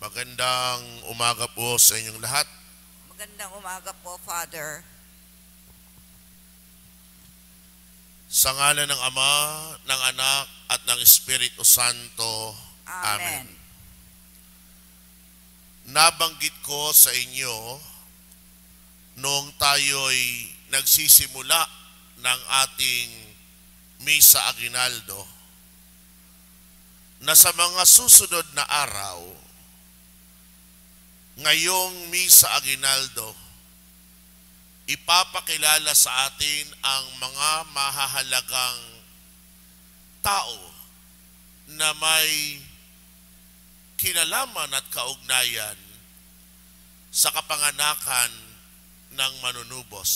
Magandang umaga po sa inyong lahat. Magandang umaga po, Father. Sa ngalan ng Ama, ng Anak, at ng Espiritu Santo. Amen. Amen. Nabanggit ko sa inyo noong tayo'y nagsisimula ng ating Misa Aguinaldo na sa mga susunod na araw, ngayong Misa Aguinaldo, ipapakilala sa atin ang mga mahahalagang tao na may kinalaman at kaugnayan sa kapanganakan ng manunubos.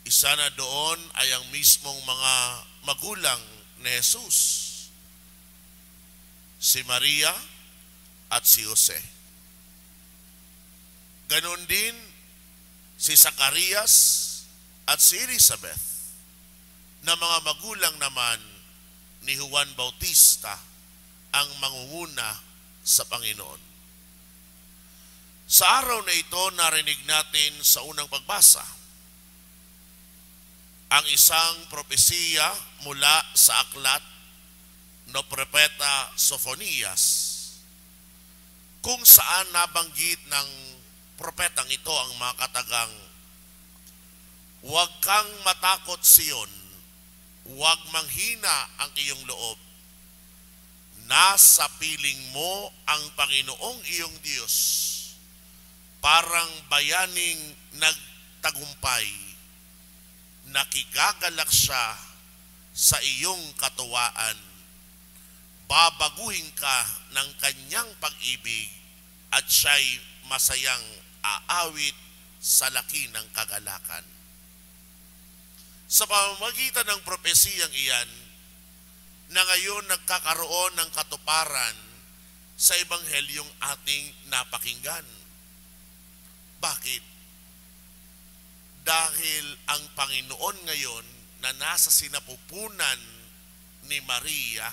Isa na doon ay ang mismong mga magulang ni Jesus, si Maria at si Jose. Ganon din si Zacarias at si Elizabeth na mga magulang naman ni Juan Bautista, ang mangunguna sa Panginoon. Sa araw na ito, narinig natin sa unang pagbasa ang isang propesiya mula sa aklat no propeta Sophonias, kung saan nabanggit ng propetang ito ang mga katagang, "Huwag kang matakot, Sion, huwag manghina ang iyong loob. Nasa piling mo ang Panginoong iyong Diyos, parang bayaning nagtagumpay. Nakigagalak siya sa iyong katuwaan. Babaguhin ka ng kanyang pag-ibig at siya'y masayang aawit sa laki ng kagalakan." Sa pamamagitan ng propesiyang iyan, na ngayon nagkakaroon ng katuparan sa ebanghelyong ating napakinggan. Bakit? Dahil ang Panginoon ngayon na nasa sinapupunan ni Maria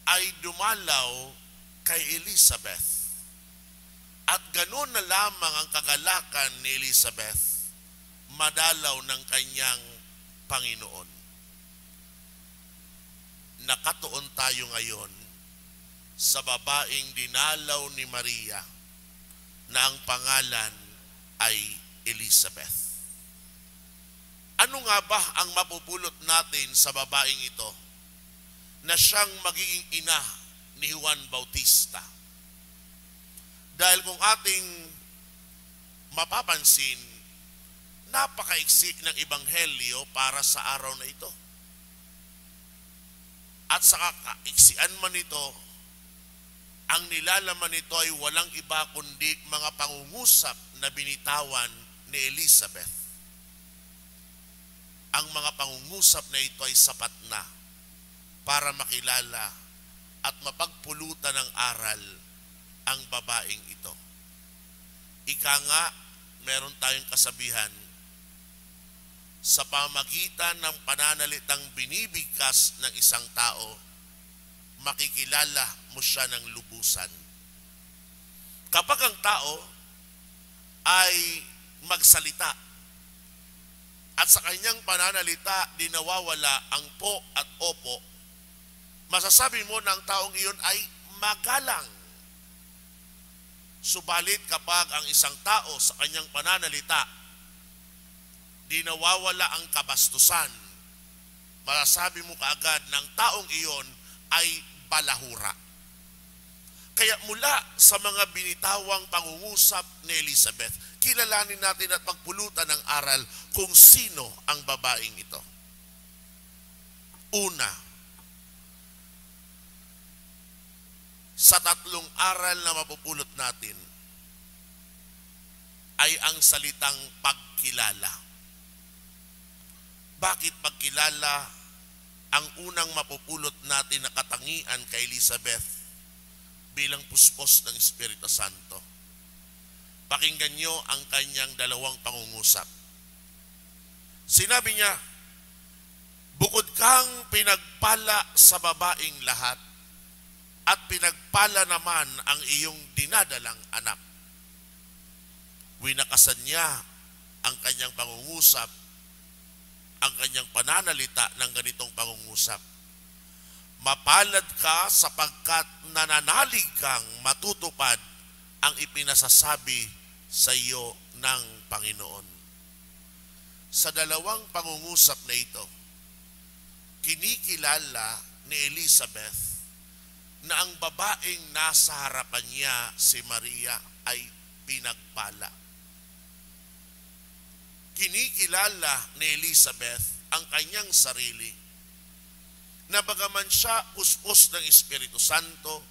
ay dumalaw kay Elizabeth. At ganoon na lamang ang kagalakan ni Elizabeth, madalaw ng kanyang Panginoon. Nakatuon tayo ngayon sa babaeng dinalaw ni Maria na ang pangalan ay Elizabeth. Ano nga ba ang mapupulot natin sa babaeng ito na siyang magiging ina ni Juan Bautista? Dahil kung ating mapapansin, napakaiksi ng ebanghelyo para sa araw na ito. At sa kakaiksian man ito, ang nilalaman nito ay walang iba kundi mga pangungusap na binitawan ni Elizabeth. Ang mga pangungusap na ito ay sapat na para makilala at mapagpulutan ng aral ang babaeng ito. Ika nga, meron tayong kasabihan, sa pamagitan ng pananalitang binibigkas ng isang tao, makikilala mo siya ng lubusan. Kapag ang tao ay magsalita at sa kanyang pananalita di nawawala ang po at opo, masasabi mo na ang taong iyon ay magalang. Subalit kapag ang isang tao sa kanyang pananalita di nawawala ang kabastusan, masasabi mo kaagad ng taong iyon ay balahura. Kaya mula sa mga binitawang pangungusap ni Elizabeth, kilalanin natin at pagpulutan ng aral kung sino ang babaeng ito. Una, sa tatlong aral na mapupulot natin ay ang salitang pagkilala. Bakit pagkilala ang unang mapupulot natin na katangian kay Elizabeth bilang puspos ng Espiritu Santo? Pakinggan nyo ang kanyang dalawang pangungusap. Sinabi niya, Bukod kang pinagpala sa babaing lahat, at pinagpala naman ang iyong dinadalang anak. Winakasan niya ang kanyang pangungusap, ang kanyang pananalita ng ganitong pangungusap. Mapalad ka sapagkat nananalig kang matutupad ang ipinasasabi sa iyo ng Panginoon. Sa dalawang pangungusap na ito, kinikilala ni Elizabeth na ang babaeng nasa harapan niya, si Maria, ay pinagpala. Kinikilala ni Elizabeth ang kanyang sarili na bagaman siya puspos ng Espiritu Santo,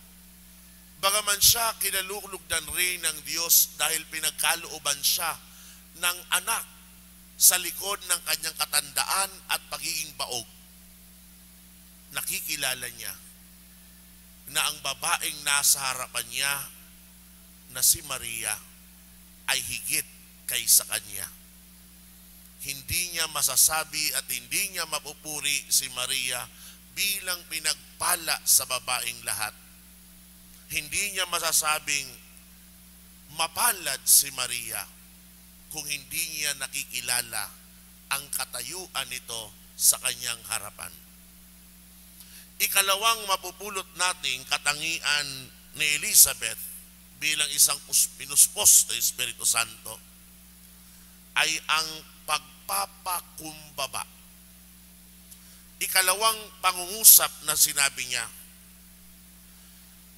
bagaman siya kinalulugdan rin ng Diyos dahil pinagkalooban siya ng anak sa likod ng kanyang katandaan at pagiging baog, nakikilala niya na ang babaeng nasa harapan niya na si Maria ay higit kaysa kanya. Hindi niya masasabi at hindi niya mapupuri si Maria bilang pinagpala sa babaeng lahat. Hindi niya masasabing mapalad si Maria kung hindi niya nakikilala ang katayuan nito sa kanyang harapan. Ikalawang mapupulot nating katangian ni Elizabeth bilang isang pinuspos ng Espiritu Santo ay ang pagpapakumbaba. Ikalawang pangungusap na sinabi niya,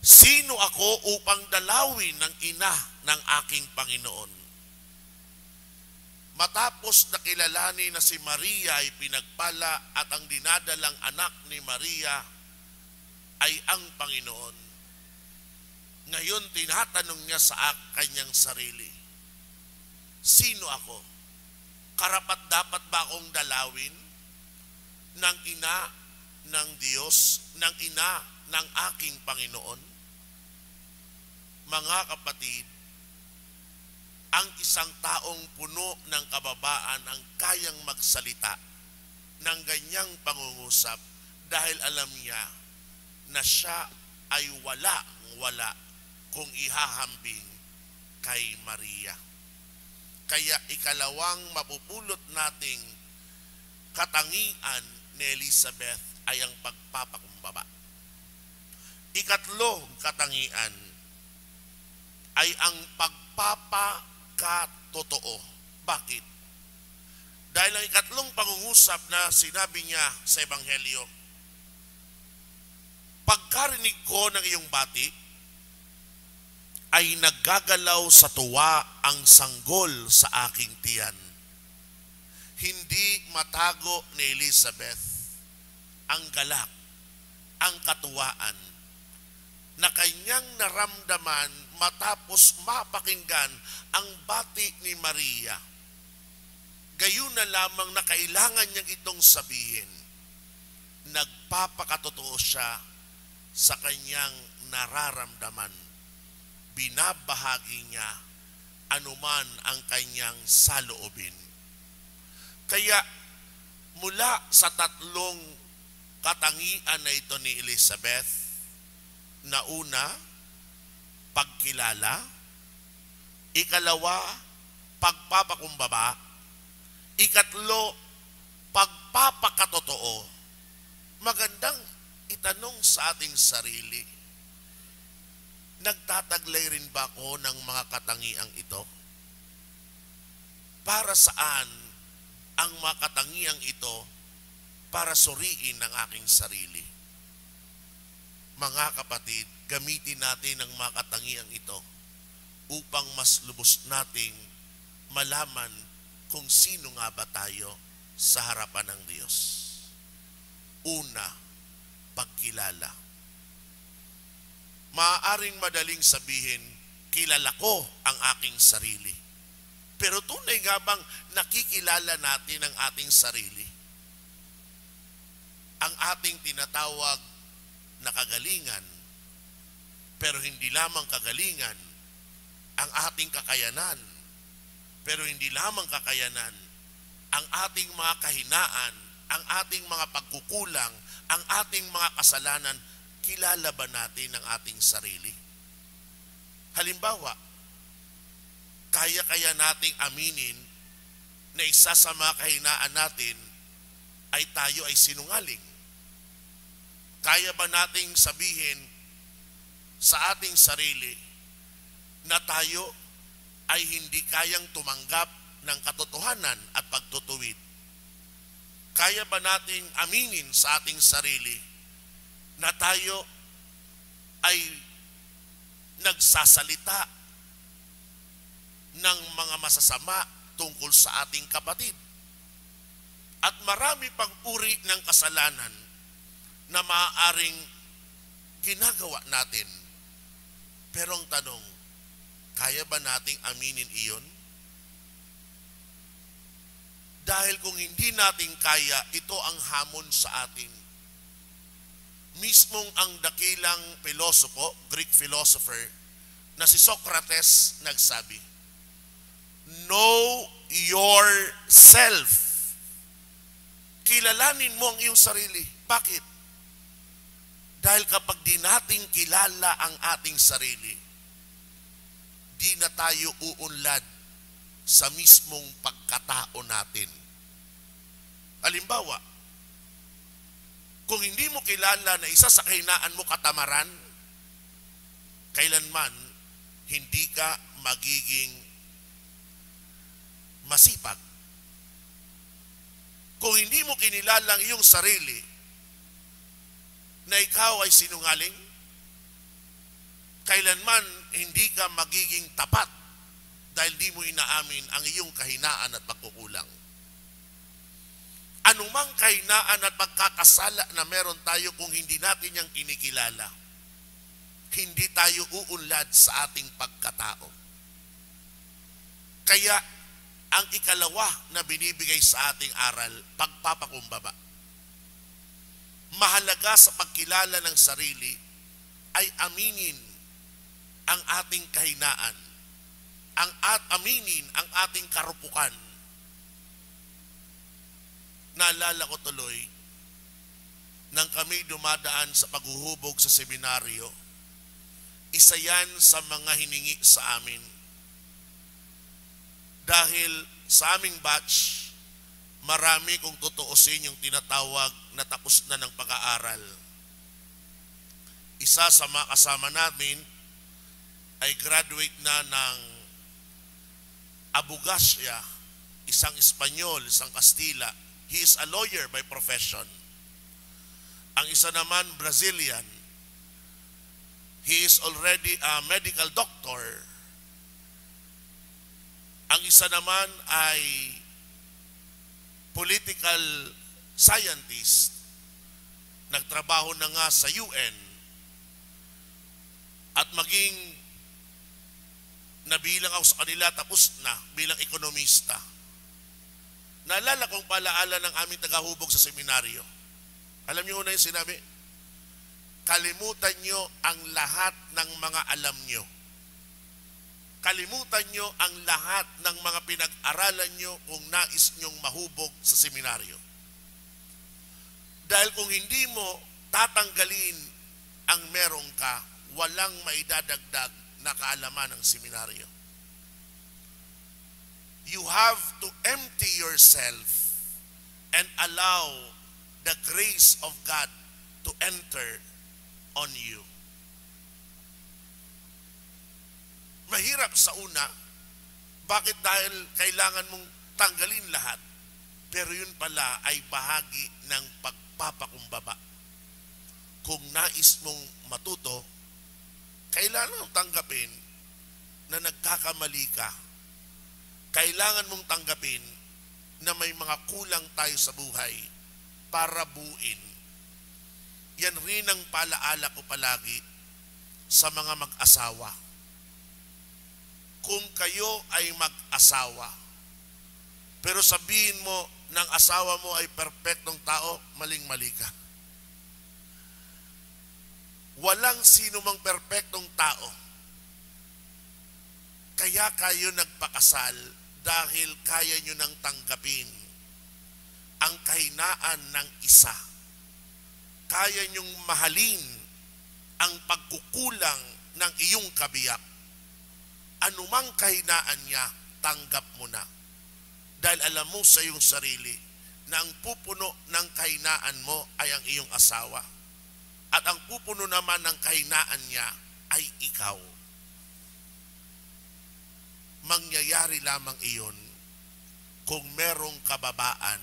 sino ako upang dalawin ng ina ng aking Panginoon? Matapos na kilalanin na si Maria ay pinagpala at ang dinadalang anak ni Maria ay ang Panginoon, ngayon tinatanong niya sa kanyang sarili, sino ako? Karapat dapat ba akong dalawin ng ina ng Diyos, ng ina ng aking Panginoon? Mga kapatid, ang isang taong puno ng kababaan ang kayang magsalita ng ganyang pangungusap dahil alam niya na siya ay wala kung ihahambing kay Maria. Kaya ikalawang mapupulot nating katangian ni Elizabeth ay ang pagpapakumbaba. Ikatlong katangian ay ang pagpapakatotoo. Bakit? Dahil ang ikatlong pangungusap na sinabi niya sa Ebanghelyo, pagkarinig ko ng iyong bati, ay naggagalaw sa tuwa ang sanggol sa aking tiyan. Hindi matago ni Elizabeth ang galak, ang katuwaan na kanyang naramdaman matapos mapakinggan ang bati ni Maria. Gayon na lamang na kailangan niyang itong sabihin. Nagpapakatotoo siya sa kanyang nararamdaman. Binabahagi niya anuman ang kanyang saloobin. Kaya mula sa tatlong katangian na ito ni Elizabeth, na una, pagkilala, ikalawa, pagpapakumbaba, ikatlo, pagpapakatotoo, magandang itanong sa ating sarili, nagtataglay rin ba ako ng mga katangiang ito? Para saan ang mga katangiang ito para suriin ang aking sarili? Mga kapatid, gamitin natin ang mga katangiang ito upang mas lubos nating malaman kung sino nga ba tayo sa harapan ng Diyos. Una, pagkilala. Maaaring madaling sabihin, kilala ko ang aking sarili. Pero tunay nga bang nakikilala natin ang ating sarili? Ang ating tinatawag na kagalingan, pero hindi lamang kagalingan, ang ating kakayanan, pero hindi lamang kakayanan, ang ating mga kahinaan, ang ating mga pagkukulang, ang ating mga kasalanan, kilala ba natin ang ating sarili? Halimbawa, kaya nating aminin na isa sa mga kahinaan natin ay tayo ay sinungaling? Kaya ba nating sabihin sa ating sarili na tayo ay hindi kayang tumanggap ng katotohanan at pagtutuwid? Kaya ba nating aminin sa ating sarili na tayo ay nagsasalita ng mga masasama tungkol sa ating kapatid? At marami pang uri ng kasalanan na maaaring ginagawa natin. Pero ang tanong, kaya ba nating aminin iyon? Dahil kung hindi natin kaya, ito ang hamon sa atin. Mismong ang dakilang pilosopo, Greek philosopher, na si Socrates nagsabi, know yourself. Kilalanin mo ang iyong sarili. Bakit? Dahil kapag di natin kilala ang ating sarili, di na tayo uunlad sa mismong pagkatao natin. Halimbawa, kung hindi mo kilala na isa sa kahinaan mo katamaran, kailanman hindi ka magiging masipag. Kung hindi mo kinilala ang iyong sarili na ikaw ay sinungaling, kailanman hindi ka magiging tapat dahil di mo inaamin ang iyong kahinaan at pagkukulang. Anumang kahinaan at pagkakasala na meron tayo, kung hindi natin yang kinikilala, hindi tayo uunlad sa ating pagkatao. Kaya ang ikalawa na binibigay sa ating aral, pagpapakumbaba. Mahalaga sa pagkilala ng sarili ay aminin ang ating kahinaan, aminin ang ating karupukan. Naalala ko tuloy, nang kami dumadaan sa paghuhubog sa seminaryo, isa yan sa mga hiningi sa amin. Dahil sa aming batch, marami kung tutuusin yung tinatawag na tapos na ng pag-aaral. Isa sa mga kasama namin ay graduate na ng Abogasya, isang Espanyol, isang Kastila. He is a lawyer by profession. Ang isa naman, Brazilian. He is already a medical doctor. Ang isa naman ay political scientist. Nagtrabaho na nga sa UN. At maging nabilang ako sa kanila, tapos na bilang ekonomista. Naalala kong palaala ng aming tagahubog sa seminaryo. Alam niyo una yung sinabi? Kalimutan niyo ang lahat ng mga alam niyo. Kalimutan niyo ang lahat ng mga pinag-aralan niyo kung nais niyong mahubog sa seminaryo. Dahil kung hindi mo tatanggalin ang meron ka, walang maidadagdag na kaalaman ng seminaryo. You have to empty yourself and allow the grace of God to enter on you. Mahirap sa una. Bakit? Dahil kailangan mong tanggalin lahat. Pero yun pala ay bahagi ng pagpapakumbaba. Kung nais mong matuto, kailangan mong tanggapin na nagkakamali ka. Kailangan mong tanggapin na may mga kulang tayo sa buhay para buuin. Yan rin ang paalaala ko palagi sa mga mag-asawa. Kung kayo ay mag-asawa, pero sabihin mo ng asawa mo ay perpektong tao, maling-mali ka. Walang sino mang perpektong tao. Kaya kayo nagpakasal dahil kaya nyo nang tanggapin ang kahinaan ng isa. Kaya niyong mahalin ang pagkukulang ng iyong kabiyak. Anumang kahinaan niya, tanggap mo na. Dahil alam mo sa iyong sarili na ang pupuno ng kahinaan mo ay ang iyong asawa. At ang pupuno naman ng kahinaan niya ay ikaw. Mangyayari lamang iyon kung merong kababaan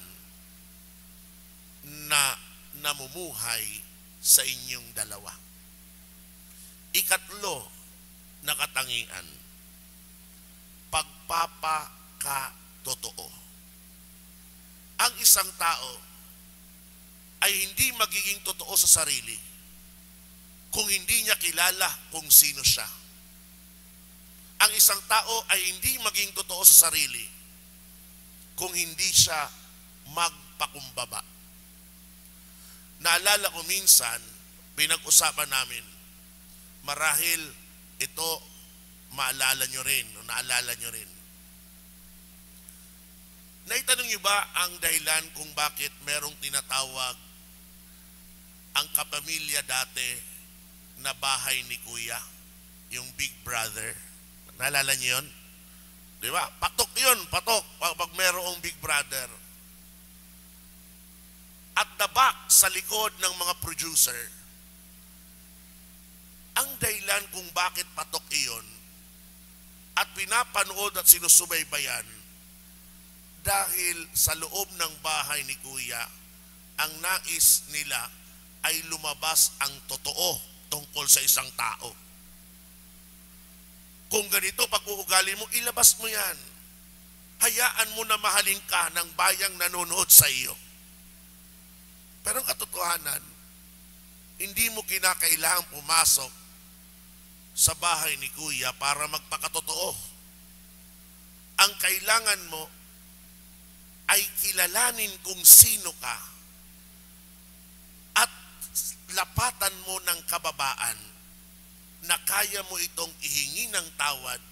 na namumuhay sa inyong dalawa. Ikatlo na katangian, pagpapakatotoo. Ang isang tao ay hindi magiging totoo sa sarili kung hindi niya kilala kung sino siya. Ang isang tao ay hindi maging totoo sa sarili kung hindi siya magpakumbaba. Naalala ko minsan, pinag-usapan namin, marahil ito naalala nyo rin. Naitanong niyo ba ang dahilan kung bakit merong tinatawag ang kapamilya dati na bahay ni Kuya, yung Big Brother? Naalala niyo yun? Di ba? Patok yun, patok pag merong Big Brother. At the back, sa likod ng mga producer, ang dahilan kung bakit patok iyon at pinapanood at sinusubaybayan dahil sa loob ng bahay ni Kuya, ang nais nila ay lumabas ang totoo tungkol sa isang tao. Kung ganito pag-uugali mo, ilabas mo yan. Hayaan mo na mahalin ka ng bayang nanonood sa iyo. Pero ang katotohanan, hindi mo kinakailangang pumasok sa bahay ni Kuya para magpakatotoo. Ang kailangan mo ay kilalanin kung sino ka at lapatan mo ng kababaan na kaya mo itong ihingi ng tawad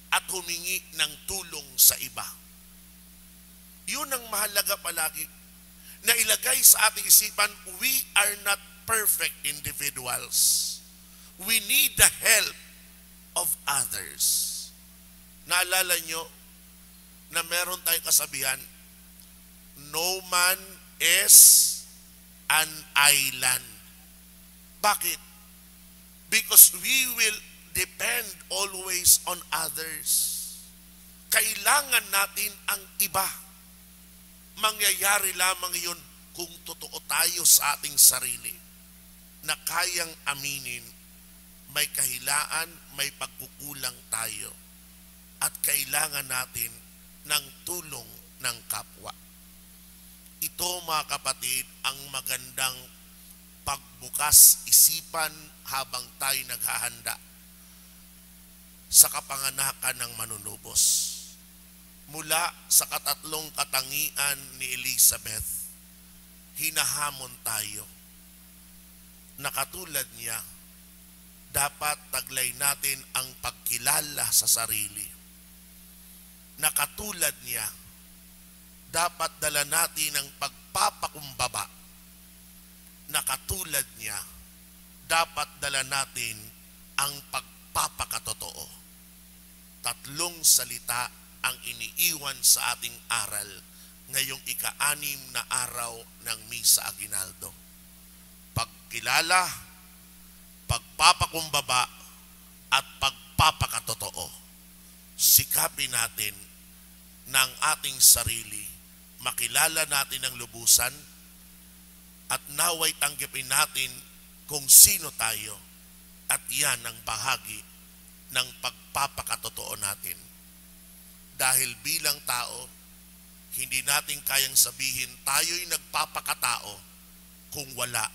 at humingi ng tulong sa iba. Yun ang mahalaga palagi na ilagay sa ating isipan, we are not perfect individuals. We need the help of others. Naalala nyo na meron tayong kasabihan, no man is an island. Bakit? Because we will depend always on others. Kailangan natin ang iba. Mangyayari lamang iyon kung totoo tayo sa ating sarili na kayang aminin may kahilaan, may pagkukulang tayo at kailangan natin ng tulong ng kapwa. Ito mga kapatid ang magandang pagbukas isipan habang tayo naghahanda sa kapanganakan ng manunubos. Mula sa katatlong katangian ni Elizabeth, hinahamon tayo na katulad niya, dapat taglay natin ang pagkilala sa sarili. Na katulad niya, dapat dala natin ang pagpapakumbaba. Na katulad niya, dapat dala natin ang pagpapakatotoo. Tatlong salita ang iniiwan sa ating aral ngayong ika-6 na araw ng Misa Aguinaldo. Pagkilala, pagpapakumbaba, at pagpapakatotoo. Sikapin natin ng ating sarili, makilala natin ang lubusan, at naway tanggapin natin kung sino tayo, at iyan ang bahagi ng pagpapakatotoo natin. Dahil bilang tao, hindi natin kayang sabihin tayo'y nagpapakatao kung wala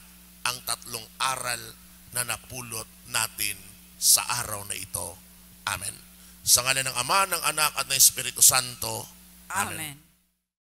ang tatlong aral na napulot natin sa araw na ito. Amen. Sa ngalan ng Ama, ng Anak, at ng Espiritu Santo. Amen.